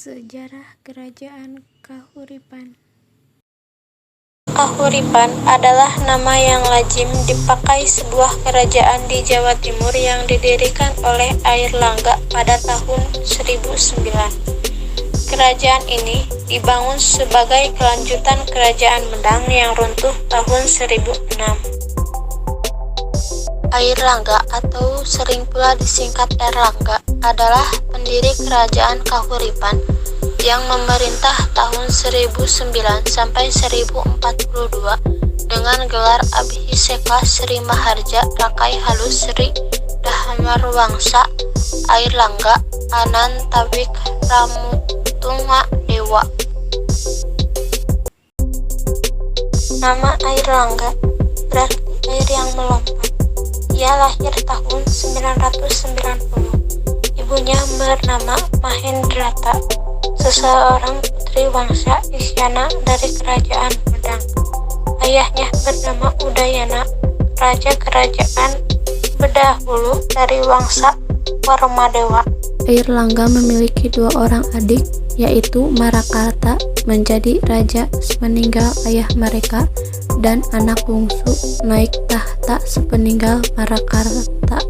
Sejarah Kerajaan Kahuripan. Kahuripan adalah nama yang lazim dipakai sebuah kerajaan di Jawa Timur yang didirikan oleh Airlangga pada tahun 1009. Kerajaan ini dibangun sebagai kelanjutan Kerajaan Medang yang runtuh tahun 1006. Airlangga atau sering pula disingkat Erlangga adalah pendiri Kerajaan Kahuripan yang memerintah tahun 1009 sampai 1042 dengan gelar Abhiseka Sri Maharja Rakai Halus Sri Dahamarwangsa Airlangga Anantawik Ramutunga Dewa. Nama Airlangga berarti air yang melompat. Ia lahir tahun 990. Ibunya bernama Mahendrata, seseorang putri Wangsa Isyana dari Kerajaan Medang. Ayahnya bernama Udayana, raja kerajaan berdahulu dari Wangsa Warmadewa. Airlangga memiliki dua orang adik, yaitu Marakarta menjadi raja sepeninggal ayah mereka, dan anak bungsu naik tahta sepeninggal Marakarta.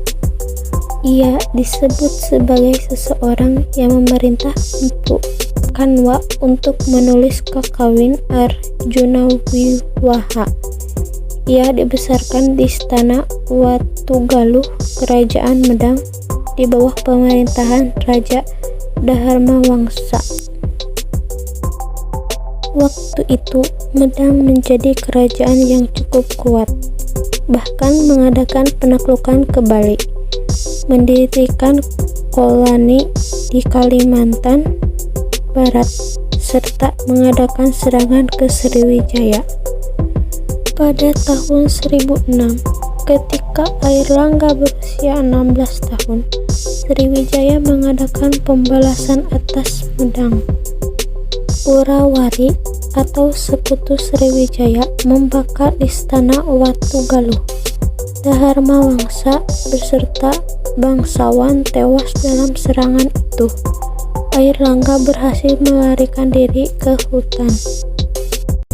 Ia disebut sebagai seseorang yang memerintah Empu Kanwa untuk menulis kakawin Arjuna Wiwaha. Ia dibesarkan di istana Watugaluh, Kerajaan Medang, di bawah pemerintahan Raja Daharmawangsa. Waktu itu, Medang menjadi kerajaan yang cukup kuat, bahkan mengadakan penaklukan ke Bali, mendirikan koloni di Kalimantan Barat, serta mengadakan serangan ke Sriwijaya. Pada tahun 1006, ketika Airlangga berusia 16 tahun, Sriwijaya mengadakan pembalasan atas Medang. Urawari atau sekutu Sriwijaya membakar istana Watugaluh. Daharmawangsa beserta bangsawan tewas dalam serangan itu. Airlangga berhasil melarikan diri ke hutan.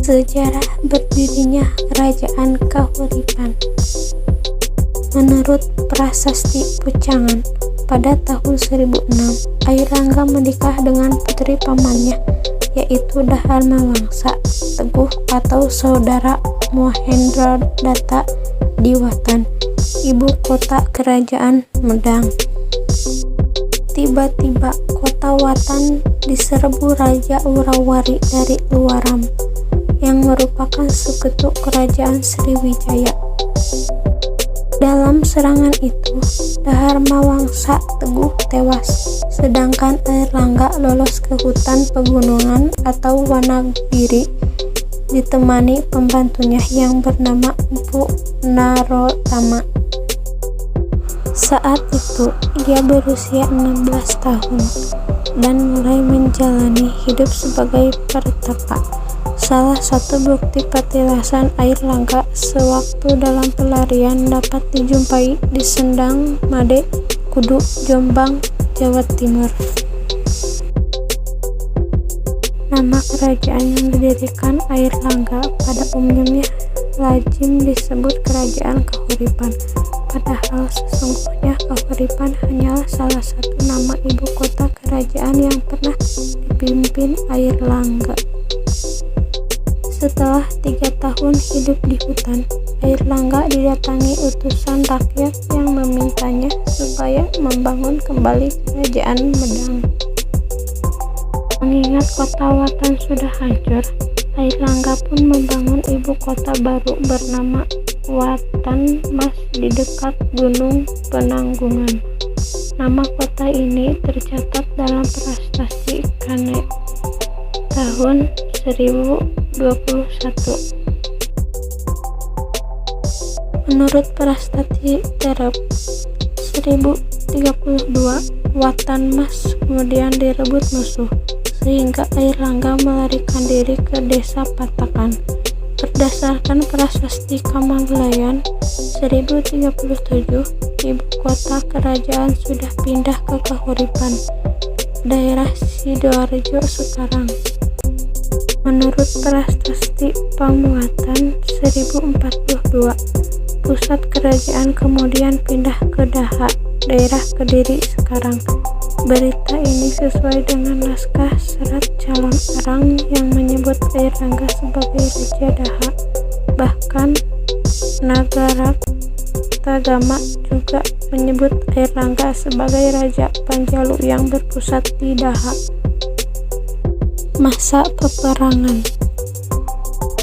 Sejarah berdirinya Kerajaan Kahuripan. Menurut Prasasti Pucangan, pada tahun 1006, Airlangga menikah dengan putri pamannya, yaitu Daharmawangsa Teguh atau saudara Mahendradatta di Watan, ibu kota Kerajaan Medang. Tiba-tiba kota Watan diserbu Raja Urawari dari Luaram, yang merupakan sekutu Kerajaan Sriwijaya. Dalam serangan itu, Daharmawangsa Teguh tewas, sedangkan Airlangga lolos ke hutan pegunungan atau Wanagiri ditemani pembantunya yang bernama Empu Narotama. Saat itu, ia berusia 16 tahun dan mulai menjalani hidup sebagai pertapa. Salah satu bukti petilasan Airlangga sewaktu dalam pelarian dapat dijumpai di Sendang Made, Kudu, Jombang, Jawa Timur. Nama kerajaan yang didirikan Airlangga pada umumnya lazim disebut Kerajaan Kahuripan, padahal sesungguhnya Kahuripan hanyalah salah satu nama ibu kota kerajaan yang pernah dipimpin Airlangga. Setelah 3 tahun hidup di hutan, Airlangga didatangi utusan rakyat yang memintanya supaya membangun kembali Kerajaan Medang. Mengingat kota Watan sudah hancur, Airlangga pun membangun ibu kota baru bernama Watan Mas di dekat Gunung Penanggungan. Nama kota ini tercatat dalam Prasasti Kane tahun 1021. Menurut Prasasti Terep 1032, Watan Mas kemudian direbut musuh, sehingga Airlangga melarikan diri ke desa Patakan. Berdasarkan Prasasti Kamanglayan 1037, ibu kota kerajaan sudah pindah ke Kahuripan. daerah Sidoarjo sekarang. Menurut prasasti Pamuatan 1042, pusat kerajaan kemudian pindah ke Daha, daerah Kediri sekarang. Berita ini sesuai dengan naskah serat calon Arang yang menyebut Airlangga sebagai Raja Daha. Bahkan Nagarakthagama juga menyebut Airlangga sebagai Raja Panjalu yang berpusat di Daha. Masa peperangan.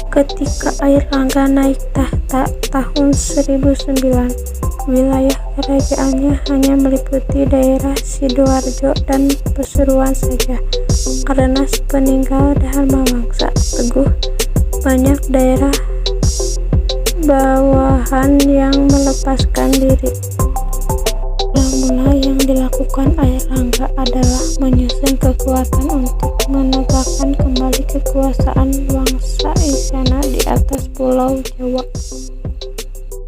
Ketika Airlangga naik tahta tahun 1009, wilayah kerajaannya hanya meliputi daerah Sidoarjo dan Pasuruan saja. Karena sepeninggal Dharma Wangsa Teguh, banyak daerah bawahan yang melepaskan diri. Mula-mula yang dilakukan Airlangga adalah menyusun kekuatan untuk menegakkan kembali kekuasaan Wangsa Isyana di atas Pulau Jawa.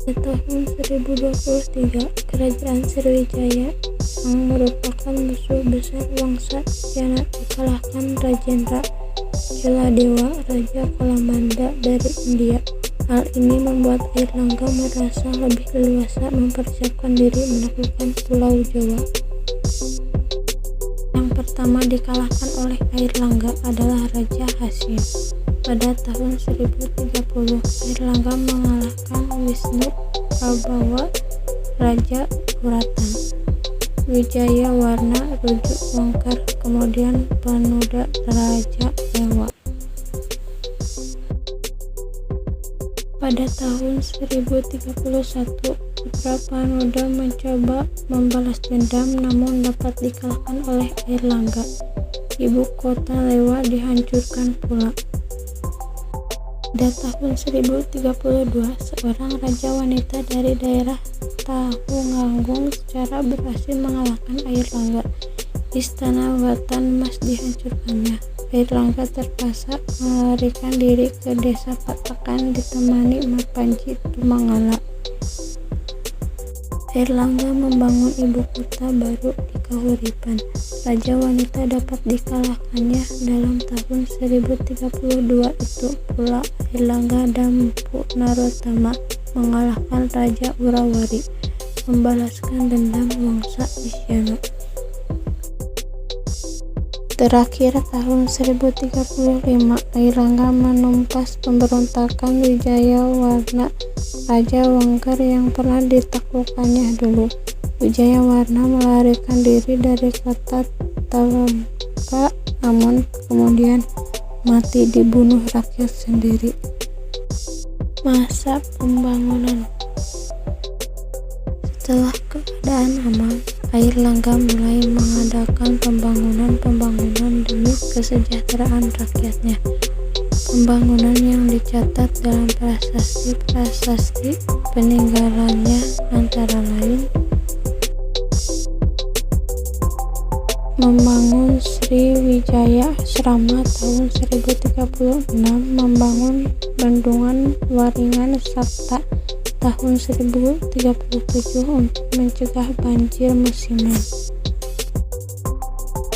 Di tahun 1023, kerajaan Sriwijaya yang merupakan musuh besar Wangsa Isyana dikalahkan Rajendra Jaladewa, Raja Kalamanda dari India. Hal ini membuat Airlangga merasa lebih leluasa mempersiapkan diri menaklukkan Pulau Jawa. Yang pertama dikalahkan oleh Airlangga adalah Raja Hasim. Pada tahun 1030, Airlangga mengalahkan Wisnu Prabawa, Raja Kuratan, Wijayawarna, Rujuk Wangkar, kemudian Panuda, Raja Dewa. Pada tahun 1031, putra Panuda mencoba membalas dendam namun dapat dikalahkan oleh Airlangga. Ibu kota Lewa dihancurkan pula. Pada tahun 1032, seorang raja wanita dari daerah Tahunganggung secara berhasil mengalahkan Airlangga. Istana Watan Mas dihancurkannya. Airlangga terpaksa melarikan diri ke desa Patakan ditemani Mapanji Tumangala. Airlangga membangun ibu kota baru di Kahuripan. Raja wanita dapat dikalahkannya dalam tahun 1032 itu pula Airlangga dan Mpu Narottama mengalahkan Raja Urawari, membalaskan dendam Wangsa Isyana. Terakhir tahun 1035, Airlangga menumpas pemberontakan Wijayawarna, Raja Wangkar yang pernah ditaklukkannya dulu. Wijayawarna melarikan diri dari kota Talabka, namun kemudian mati dibunuh rakyat sendiri. Masa pembangunan. Setelah keadaan aman, Airlangga mulai mengadakan pembangunan demi kesejahteraan rakyatnya. Pembangunan yang dicatat dalam prasasti peninggalannya antara lain membangun Sriwijaya Asrama tahun 1036, membangun Bendungan Waringan Sapta tahun 1037 untuk mencegah banjir musiman.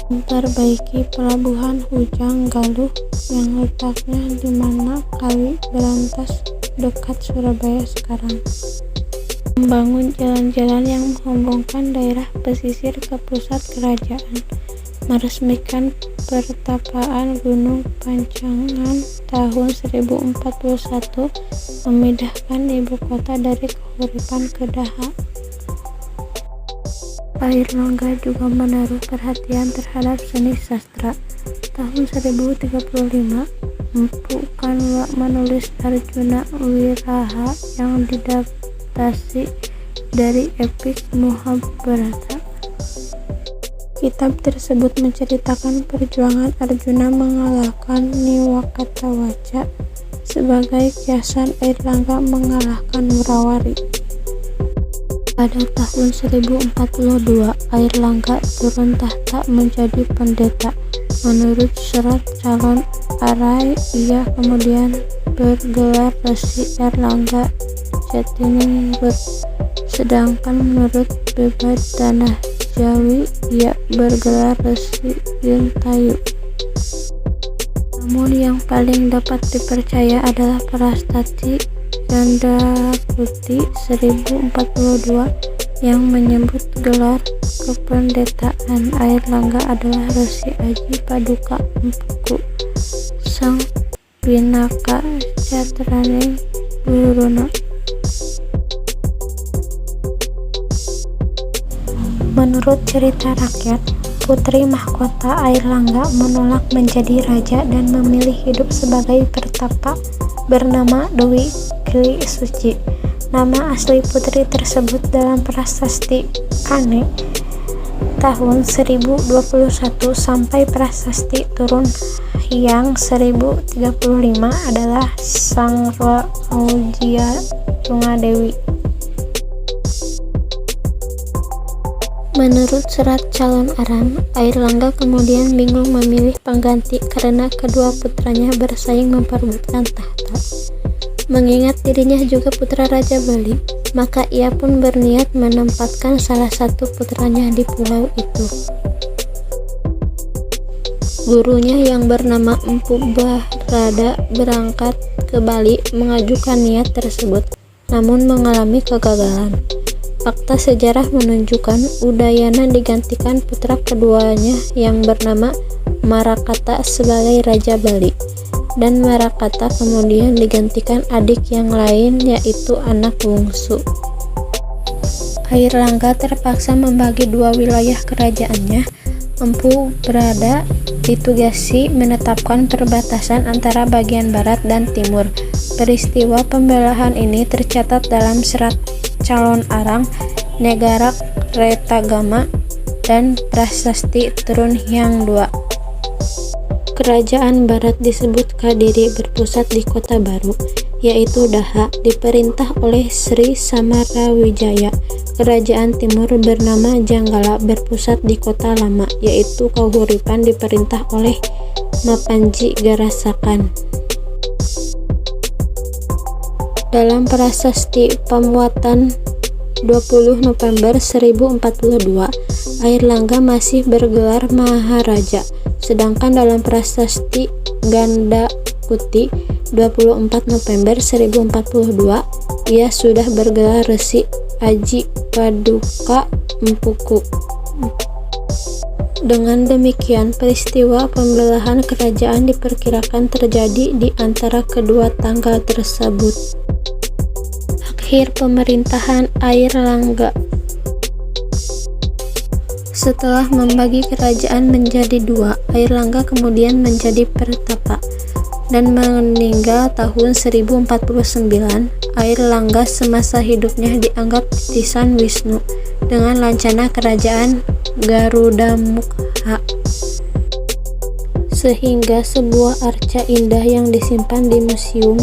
Memperbaiki pelabuhan Hujang Galuh yang letaknya di mana Kali Berantas dekat Surabaya sekarang. Membangun jalan-jalan yang menghubungkan daerah pesisir ke pusat kerajaan. Meresmikan pertapaan Gunung Pancangan tahun 1041, memindahkan ibu kota dari Kahuripan ke Daha. Airlangga juga menaruh perhatian terhadap seni sastra. Tahun 1035, Mpu Kanwa menulis Arjuna Wiraha yang diadaptasi dari epik Mahabharata. Kitab tersebut menceritakan perjuangan Arjuna mengalahkan Niwakatawaca sebagai kiasan Airlangga mengalahkan Urawari. Pada tahun 1042, Airlangga turun tahta menjadi pendeta. Menurut serat calon Arai, ia kemudian bergelar Resi Airlangga Jatiningrat. Sedangkan menurut Bebadana Jawi ia bergelar Resi Gentayu. Namun yang paling dapat dipercaya adalah Prasasti Jandakuti 1042 yang menyebut gelar kependetaan Airlangga adalah Resi Aji Paduka Empuku, sang Pinaka Catraning Guruna. Menurut cerita rakyat, putri mahkota Airlangga menolak menjadi raja dan memilih hidup sebagai pertapa bernama Dewi Keli Suci. Nama asli putri tersebut dalam Prasasti Kane tahun 1021 sampai Prasasti Turun Hyang 1035 adalah Sangwa Aujia Tungadewi. Menurut Serat Calon Aram, Airlangga kemudian bingung memilih pengganti karena kedua putranya bersaing memperebutkan tahta. Mengingat dirinya juga putra Raja Bali, maka ia pun berniat menempatkan salah satu putranya di pulau itu. Gurunya yang bernama Empu Barada berangkat ke Bali mengajukan niat tersebut, namun mengalami kegagalan. Fakta sejarah menunjukkan Udayana digantikan putra keduanya yang bernama Marakata sebagai Raja Bali, dan Marakata kemudian digantikan adik yang lain yaitu anak bungsu. Airlangga terpaksa membagi dua wilayah kerajaannya. Empu Brada ditugasi menetapkan perbatasan antara bagian barat dan timur. Peristiwa pembelahan ini tercatat dalam Serat Calon Arang, Negara Retagama, dan Prasasti Turun Hyang II. Kerajaan barat disebut Kadiri berpusat di kota baru, yaitu Daha, diperintah oleh Sri Samarawijaya. Kerajaan timur bernama Janggala berpusat di kota lama, yaitu Kahuripan, diperintah oleh Mapanji Garasakan. Dalam Prasasti Pamuatan 20 November 1042, Airlangga masih bergelar Maharaja, sedangkan dalam Prasasti Gandakuti 24 November 1042, ia sudah bergelar Resi Aji Paduka Empuku. Dengan demikian, peristiwa pembelahan kerajaan diperkirakan terjadi di antara kedua tanggal tersebut. Akhir pemerintahan Airlangga. Setelah membagi kerajaan menjadi dua, Airlangga kemudian menjadi pertapa dan meninggal tahun 1049. Airlangga semasa hidupnya dianggap titisan Wisnu dengan lancana kerajaan Garudamukha, sehingga sebuah arca indah yang disimpan di Museum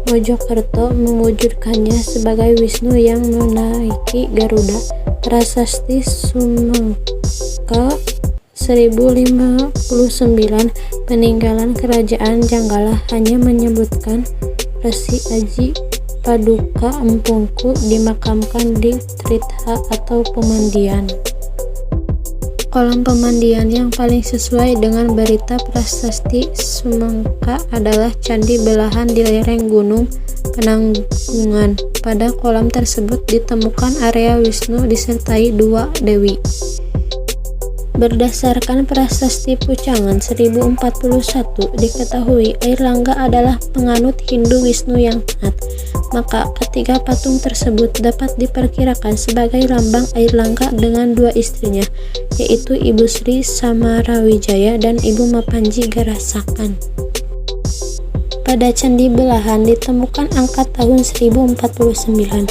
Mojokerto mewujudkannya sebagai Wisnu yang menaiki Garuda. Prasasti Sumengka 1059 peninggalan kerajaan Janggala hanya menyebutkan Resi Aji Paduka Empuku dimakamkan di Tritha atau pemandian. Kolam pemandian yang paling sesuai dengan berita Prasasti Sumengka adalah Candi Belahan di lereng Gunung Penanggungan. Pada kolam tersebut ditemukan area Wisnu disertai dua dewi. Berdasarkan Prasasti Pucangan 1041, diketahui Airlangga adalah penganut Hindu Wisnu yang taat. Maka ketiga patung tersebut dapat diperkirakan sebagai lambang Airlangga dengan dua istrinya, yaitu Ibu Sri Samarawijaya dan Ibu Mapanji Garasakan. Pada Candi Belahan ditemukan angka tahun 1049.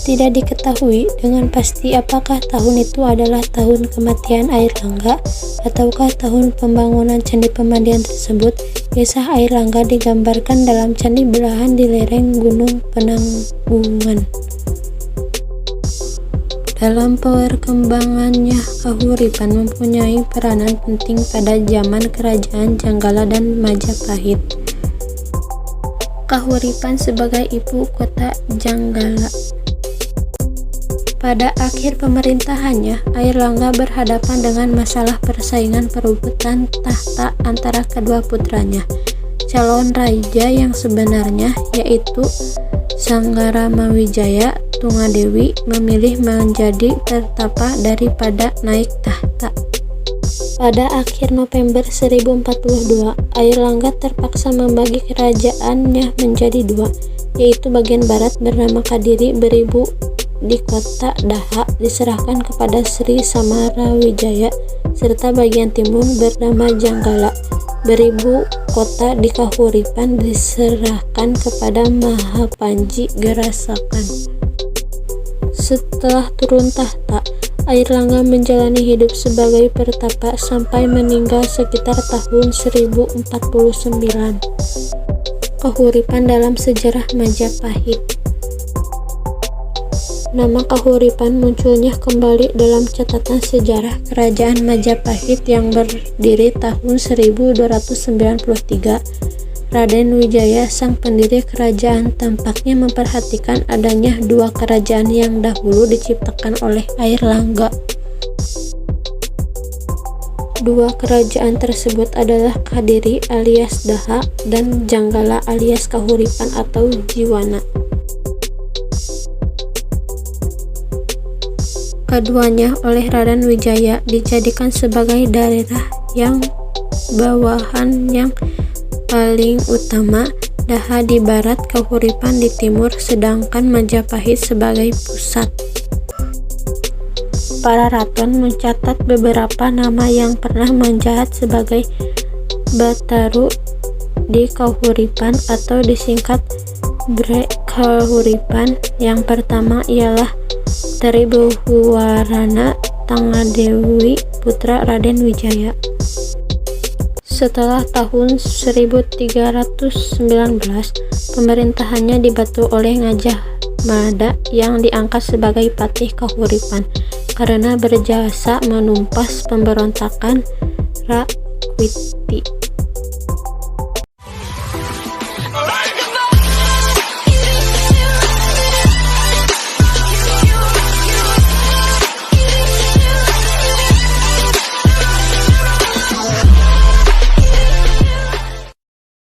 Tidak diketahui dengan pasti apakah tahun itu adalah tahun kematian Airlangga ataukah tahun pembangunan Candi Pemandian tersebut. Kisah Airlangga digambarkan dalam Candi Belahan di lereng Gunung Penanggungan. Dalam perkembangannya, Kahuripan mempunyai peranan penting pada zaman kerajaan Janggala dan Majapahit. Kahuripan sebagai ibu kota Janggala. Pada akhir pemerintahannya, Airlangga berhadapan dengan masalah persaingan perebutan tahta antara kedua putranya. Calon raja yang sebenarnya, yaitu Sanggaramawijaya Tungadewi, memilih menjadi tertapa daripada naik tahta. Pada akhir November 1042, Airlangga terpaksa membagi kerajaannya menjadi dua, yaitu bagian barat bernama Kadiri beribu di kota Daha diserahkan kepada Sri Samarawijaya, serta bagian timur bernama Janggala beribu kota di Kahuripan diserahkan kepada Mahapanji Gerasakan. Setelah turun tahta, Airlangga menjalani hidup sebagai pertapa sampai meninggal sekitar tahun 1049. Kahuripan dalam sejarah Majapahit. Nama Kahuripan munculnya kembali dalam catatan sejarah Kerajaan Majapahit yang berdiri tahun 1293. Raden Wijaya, sang pendiri kerajaan, tampaknya memperhatikan adanya dua kerajaan yang dahulu diciptakan oleh Airlangga. Dua kerajaan tersebut adalah Kadiri alias Daha dan Janggala alias Kahuripan atau Jiwana. Keduanya oleh Raden Wijaya dijadikan sebagai daerah yang bawahan yang paling utama, Daha di barat, Kahuripan di timur, sedangkan Majapahit sebagai pusat. Para raton mencatat beberapa nama yang pernah menjabat sebagai Bataru di Kahuripan atau disingkat Bre Kahuripan. Yang pertama ialah Tribuhuwarana Tangadewi, putra Raden Wijaya. Setelah tahun 1319, pemerintahannya dibantu oleh Ngajah Mada yang diangkat sebagai patih Kahuripan karena berjasa menumpas pemberontakan Rakwiti.